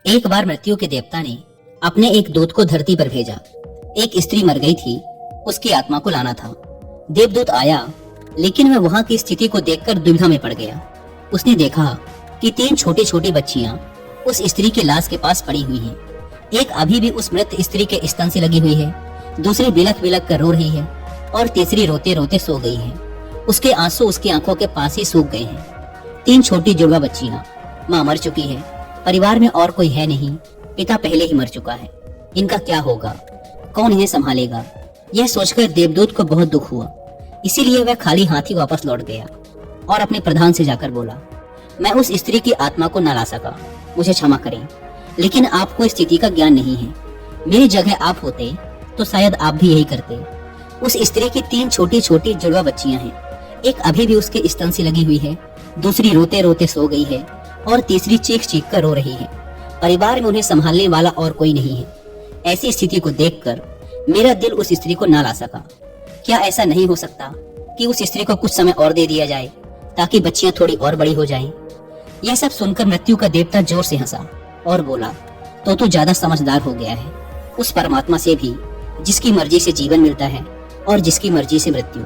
एक बार मृत्यु के देवता ने अपने एक दूत को धरती पर भेजा। एक स्त्री मर गई थी, उसकी आत्मा को लाना था। देवदूत आया, लेकिन वह वहां की स्थिति को देखकर दुविधा में पड़ गया। उसने देखा कि 3 छोटी छोटी बच्चियां उस स्त्री की लाश के पास पड़ी हुई हैं। एक अभी भी उस मृत स्त्री के स्तन से लगी हुई है, दूसरी बिलख बिलख कर रो रही है और तीसरी रोते रोते सो गई है। उसके आंसू उसकी आंखों के पास ही सूख गए हैं। 3 छोटी जुड़वा बच्चियां। माँ मर चुकी है, परिवार में और कोई है नहीं, पिता पहले ही मर चुका है। इनका क्या होगा, कौन इन्हें संभालेगा? यह सोचकर देवदूत को बहुत दुख हुआ। इसीलिए वह खाली हाथ ही वापस लौट गया और अपने प्रधान से जाकर बोला, मैं उस स्त्री की आत्मा को न ला सका, मुझे क्षमा करें, लेकिन आपको स्थिति का ज्ञान नहीं है। मेरी जगह आप होते तो शायद आप भी यही करते। उस स्त्री की 3 छोटी छोटी जुड़वा बच्चियां हैं। एक अभी भी उसके स्तन से लगी हुई है, दूसरी रोते रोते सो गई है और तीसरी चीख चीख कर रो रही है। परिवार में उन्हें संभालने वाला और कोई नहीं है। ऐसी स्थिति को देखकर मेरा दिल उस स्त्री को ना ला सका। क्या ऐसा नहीं हो सकता कि उस स्त्री को कुछ समय और दे दिया जाए ताकि बच्चियां थोड़ी और बड़ी हो जाएं? यह सब सुनकर मृत्यु का देवता जोर से हंसा और बोला, तो तू ज्यादा समझदार हो गया है। उस परमात्मा से भी जिसकी मर्जी से जीवन मिलता है और जिसकी मर्जी से मृत्यु।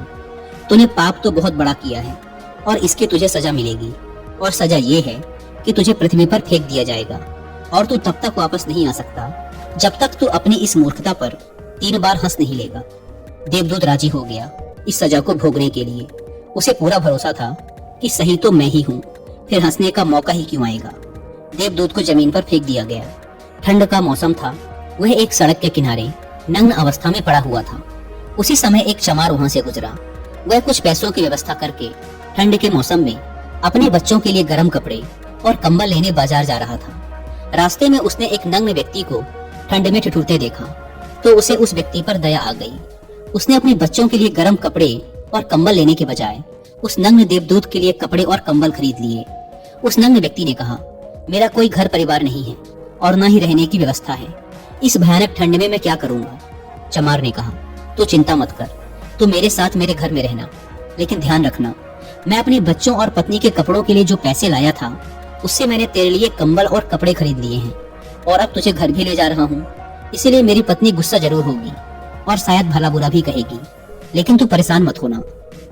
तूने पाप तो बहुत बड़ा किया है और इसकी तुझे सजा मिलेगी, और सजा ये है कि तुझे पृथ्वी पर फेंक दिया जाएगा और तू तब तक वापस नहीं आ सकता जब तक तू अपनी इस मूर्खता पर 3 बार हंस नहीं लेगा। देवदूत राजी हो गया इस सजा को भोगने के लिए। उसे पूरा भरोसा था कि सही तो मैं ही हूँ, फिर हंसने का मौका ही क्यों आएगा। देवदूत को जमीन पर फेंक दिया गया। ठंड का मौसम था। वह एक सड़क के किनारे नग्न अवस्था में पड़ा हुआ था। उसी समय एक चमार वहां से गुजरा। वह कुछ पैसों की व्यवस्था करके ठंड के मौसम में अपने बच्चों के लिए गर्म कपड़े और कंबल लेने बाजार जा रहा था। रास्ते में उसने एक नग्न व्यक्ति को ठंड में ठिठुरते देखा तो उसे उस व्यक्ति पर दया आ गई। उसने अपने बच्चों के लिए गर्म कपड़े और कंबल लेने के बजाय उस नग्न देवदूत के लिए कपड़े और कंबल खरीद लिए। उस नग्न व्यक्ति ने कहा, मेरा कोई घर परिवार नहीं है और न ही रहने की व्यवस्था है। इस भयानक ठंड में मैं क्या करूंगा? चमार ने कहा, तू चिंता मत कर, तू मेरे साथ मेरे घर में रहना, लेकिन ध्यान रखना, मैं अपने बच्चों और पत्नी के कपड़ों के लिए जो पैसे लाया था उससे मैंने तेरे लिए कंबल और कपड़े खरीद लिए हैं, और अब तुझे घर भी ले जा रहा हूँ। इसीलिए मेरी पत्नी गुस्सा जरूर होगी और शायद भला बुरा भी कहेगी, लेकिन तू परेशान मत होना,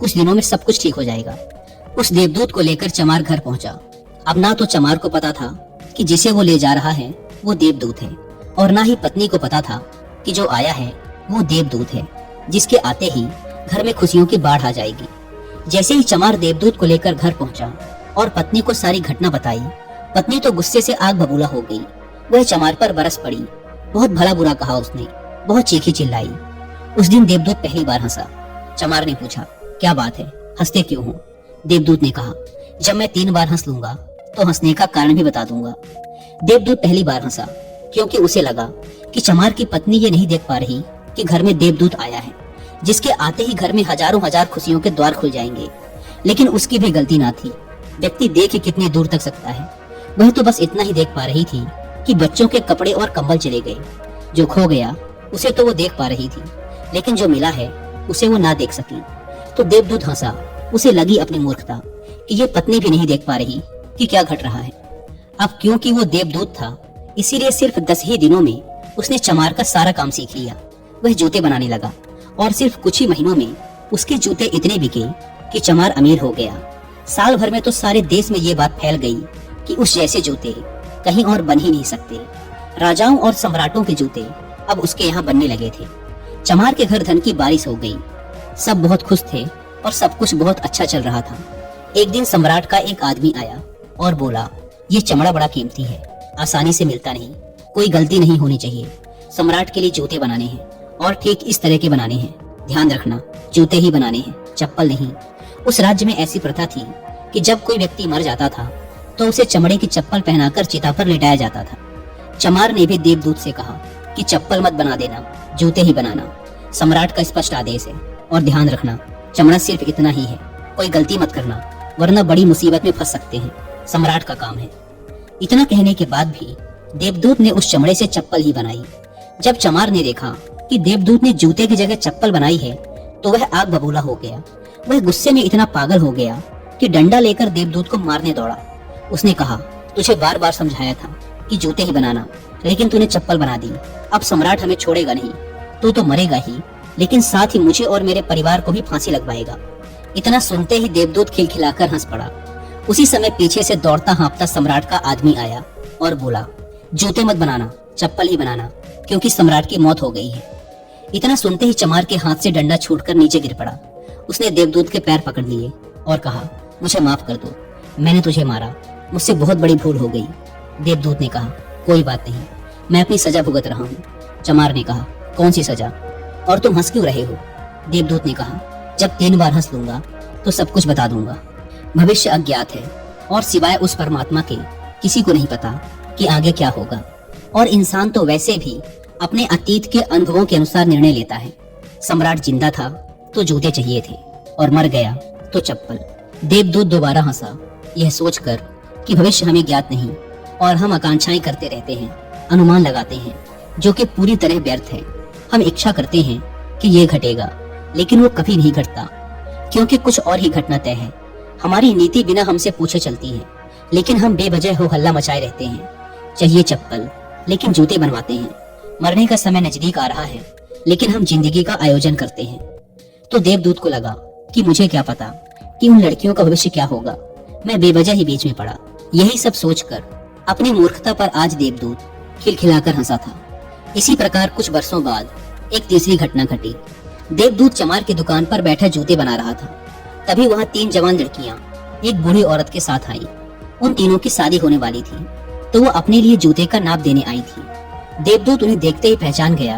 कुछ दिनों में सब कुछ ठीक हो जाएगा। उस देवदूत को लेकर चमार घर पहुंचा। अब ना तो चमार को पता था कि जिसे वो ले जा रहा है वो देवदूत है, और ना ही पत्नी को पता था कि जो आया है वो देवदूत है, जिसके आते ही घर में खुशियों की बाढ़ आ जाएगी। जैसे ही चमार देवदूत को लेकर घर पहुंचा और पत्नी को सारी घटना बताई, पत्नी तो गुस्से से आग बबूला हो गई। वह चमार पर बरस पड़ी। बहुत भला बुरा कहा उसने, बहुत चीखी चिल्लाई। उस दिन देवदूत पहली बार हंसा। चमार ने पूछा, क्या बात है, हंसते क्यों हो? देवदूत ने कहा, जब मैं 3 बार हंस लूंगा तो हंसने का कारण भी बता दूंगा। देवदूत पहली बार हंसा क्योंकि उसे लगा कि चमार की पत्नी ये नहीं देख पा रही कि घर में देवदूत आया है, जिसके आते ही घर में हजारों हजार खुशियों के द्वार खुल जाएंगे। लेकिन उसकी भी गलती ना थी। व्यक्ति देख कितनी दूर तक सकता है। वह तो बस इतना ही देख पा रही थी कि बच्चों के कपड़े और कंबल चले गए। जो खो गया उसे तो वो देख पा रही थी, लेकिन जो मिला है उसे वो ना देख सकी। तो देवदूत हंसा। उसे लगी अपनी मूर्खता कि ये पत्नी भी नहीं देख पा रही कि क्या घट रहा है। अब क्योंकि वो देवदूत था, इसीलिए सिर्फ 10 ही दिनों में उसने चमार का सारा काम सीख लिया। वह जूते बनाने लगा और सिर्फ कुछ ही महीनों में उसके जूते इतने बिके कि चमार अमीर हो गया। साल भर में तो सारे देश में ये बात फैल गई कि उस जैसे जूते कहीं और बन ही नहीं सकते। राजाओं और सम्राटों के जूते अब उसके यहाँ बनने लगे थे। चमार के घर धन की बारिश हो गई। सब बहुत खुश थे और सब कुछ बहुत अच्छा चल रहा था। एक दिन सम्राट का एक आदमी आया और बोला, ये चमड़ा बड़ा कीमती है, आसानी से मिलता नहीं, कोई गलती नहीं होनी चाहिए। सम्राट के लिए जूते बनाने हैं और ठीक इस तरह के बनाने हैं। ध्यान रखना, जूते ही बनाने हैं, चप्पल नहीं। उस राज्य में ऐसी प्रथा थी कि जब कोई व्यक्ति मर जाता था तो उसे चमड़े की चप्पल पहनाकर चिता पर लिटाया जाता था। चमार ने भी देवदूत से कहा कि चप्पल मत बना देना, जूते ही बनाना। सम्राट का स्पष्ट आदेश है, और ध्यान रखना, चमड़ा सिर्फ इतना ही है, कोई गलती मत करना, वरना बड़ी मुसीबत में फंस सकते हैं। सम्राट का काम है। इतना कहने के बाद भी देवदूत ने उस चमड़े से चप्पल ही बनाई। जब चमार ने देखा कि देवदूत ने जूते की जगह चप्पल बनाई है तो वह आग बबूला हो गया। वह गुस्से में इतना पागल हो गया कि डंडा लेकर देवदूत को मारने दौड़ा। उसने कहा, तुझे बार बार समझाया था कि जूते ही बनाना, लेकिन तूने चप्पल बना दी। अब सम्राट हमें छोड़ेगा नहीं, तू तो मरेगा ही, लेकिन साथ ही मुझे और मेरे परिवार को भी फांसी लगवाएगा। इतना सुनते ही देवदूत खिलखिलाकर हंस पड़ा। उसी समय पीछे से दौड़ता हाँफता सम्राट का आदमी आया और बोला, जूते मत बनाना, चप्पल ही बनाना, क्योंकि सम्राट की मौत हो गई है। इतना सुनते ही चमार के हाथ से डंडा छूटकर नीचे गिर पड़ा। उसने देवदूत के पैर पकड़ लिए और कहा, मुझे माफ कर दो, मैंने तुझे मारा, मुझसे बहुत बड़ी भूल हो गई। देवदूत ने कहा, कोई बात नहीं, मैं अपनी सजा भुगत रहा हूँ। चमार ने कहा, कौन सी सजा, और तुम हंस क्यों रहे हो? देवदूत ने कहा, जब 3 बार हंस लूंगा तो सब कुछ बता दूंगा। भविष्य अज्ञात है और सिवाय उस परमात्मा के किसी को नहीं पता कि आगे क्या होगा, और इंसान तो वैसे भी अपने अतीत के अनुभवों के अनुसार निर्णय लेता है। सम्राट जिंदा था तो जूते चाहिए थे, और मर गया तो चप्पल। देवदूत दोबारा हंसा, यह सोचकर कि भविष्य हमें ज्ञात नहीं और हम आकांक्षाएं करते रहते हैं, अनुमान लगाते हैं, जो कि पूरी तरह व्यर्थ है। हम इच्छा करते हैं कि ये घटेगा, लेकिन वो कभी नहीं घटता, क्योंकि कुछ और ही घटना तय है। हमारी नीति बिना हमसे पूछे चलती है, लेकिन हम बेवजह हो हल्ला मचाए रहते हैं। चाहिए चप्पल, लेकिन जूते बनवाते हैं। मरने का समय नजदीक आ रहा है, लेकिन हम जिंदगी का आयोजन करते हैं। तो देवदूत को लगा कि मुझे क्या पता कि उन लड़कियों का भविष्य क्या होगा। मैं बेवजह ही बीच में पड़ा। यही सब सोचकर अपनी मूर्खता पर आज देवदूत खिलखिलाकर हंसा था। इसी प्रकार कुछ वर्षों बाद एक तीसरी घटना घटी। देवदूत चमार की दुकान पर बैठा जूते बना रहा था। तभी वहां 3 जवान लड़कियां एक बूढ़ी औरत के साथ आई। उन तीनों की शादी होने वाली थी, तो वो अपने लिए जूते का नाप देने आई थी। देवदूत उन्हें देखते ही पहचान गया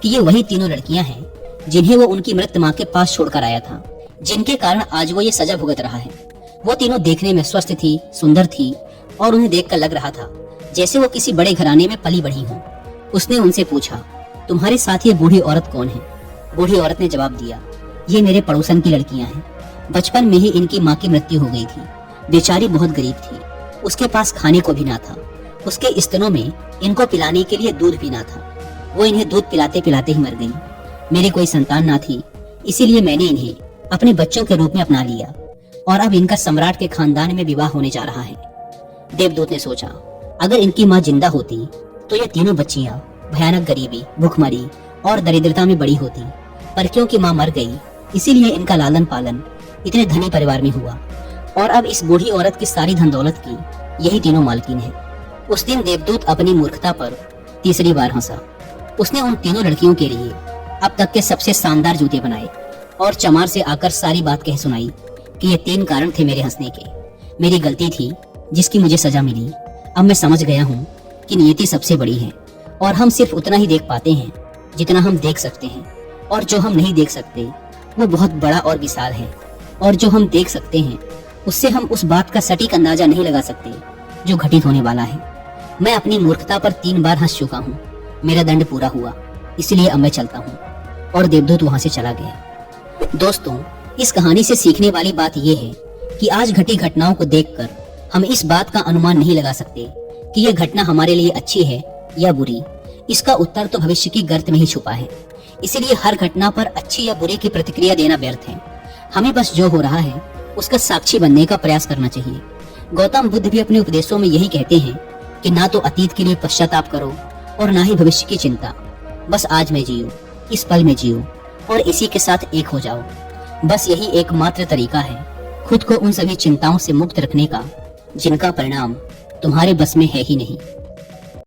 कि ये वही तीनों लड़कियां हैं जिन्हें वो उनकी मृत मां के पास छोड़कर आया था, जिनके कारण आज वो ये सजा भुगत रहा है। वो तीनों देखने में स्वस्थ थी, सुंदर थी, और उन्हें देखकर लग रहा था जैसे वो किसी बड़े घराने में पली बढ़ी हों। उसने उनसे पूछा, तुम्हारे साथ ये बूढ़ी औरत कौन है? बूढ़ी औरत ने जवाब दिया, ये मेरे पड़ोसन की लड़कियां हैं। बचपन में ही इनकी माँ की मृत्यु हो गई थी। बेचारी बहुत गरीब थी, उसके पास खाने को भी ना था। उसके स्तनों में इनको पिलाने के लिए दूध भी ना था। वो इन्हें दूध पिलाते पिलाते ही मर गई। मेरी कोई संतान ना थी, इसीलिए मैंने इन्हें अपने बच्चों के रूप में अपना लिया, और अब इनका सम्राट के खानदान में विवाह होने जा रहा है। देवदूत ने सोचा, अगर इनकी माँ जिंदा होती तो ये तीनों बच्चियां भयानक गरीबी, भूखमरी और दरिद्रता में बड़ी होती, पर क्योंकि माँ मर गई, इसीलिए इनका लालन पालन इतने धनी परिवार में हुआ, और अब इस बूढ़ी औरत की सारी धन दौलत की यही तीनों मालकिन है। उस दिन देवदूत अपनी मूर्खता पर तीसरी बार हंसा। उसने उन तीनों लड़कियों के लिए अब तक के सबसे शानदार जूते बनाए और चमार से आकर सारी बात कह सुनाई कि ये 3 कारण थे मेरे हंसने के। मेरी गलती थी जिसकी मुझे सजा मिली। अब मैं समझ गया हूँ कि नियति सबसे बड़ी है, और हम सिर्फ उतना ही देख पाते हैं जितना हम देख सकते हैं, और जो हम नहीं देख सकते वो बहुत बड़ा और विशाल है, और जो हम देख सकते हैं उससे हम उस बात का सटीक अंदाजा नहीं लगा सकते जो घटित होने वाला है। मैं अपनी मूर्खता पर 3 बार हंस चुका हूँ। मेरा दंड पूरा हुआ, इसलिए अब मैं चलता हूँ। और देवदूत वहां से चला गया। दोस्तों, इस कहानी से सीखने वाली बात यह है कि आज घटी घटनाओं को देखकर हम इस बात का अनुमान नहीं लगा सकते कि यह घटना हमारे लिए अच्छी है या बुरी। इसका उत्तर तो भविष्य की गर्त में ही छुपा है। इसीलिए हर घटना पर अच्छी या बुरी की प्रतिक्रिया देना व्यर्थ है। हमें बस जो हो रहा है उसका साक्षी बनने का प्रयास करना चाहिए। गौतम बुद्ध भी अपने उपदेशों में यही कहते हैं कि ना तो अतीत के लिए पश्चाताप करो और ना ही भविष्य की चिंता। बस आज में जियो, इस पल में जियो, और इसी के साथ एक हो जाओ। बस यही एकमात्र तरीका है खुद को उन सभी चिंताओं से मुक्त रखने का जिनका परिणाम तुम्हारे बस में है ही नहीं।